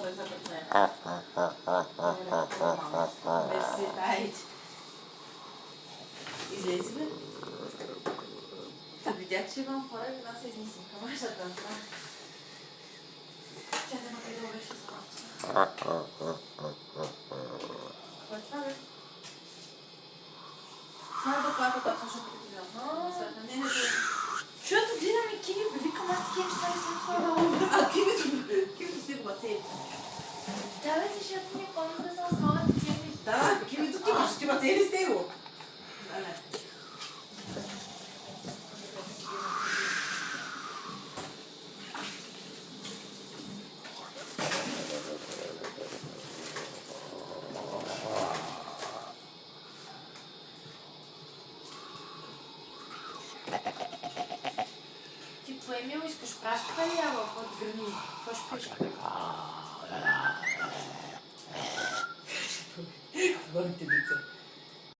essa pessoa. Universidade. Излезе бе. Та видях, че имам хора и нас изни снимка. Може да дънка. Тя да ме къде беше салата. Кой това бе? Това е доклада, това също като видео. Не, защото гледам и Киви, викам аз такива неща не съм слагала. А Кивито сте го цели. Да бе, защото не помня да съм слагала такива неща. Да, Кивито ти ма цели с него. Ти поемил, искаш праска ли ява от грани? Какво ще пиш? Твоите деца.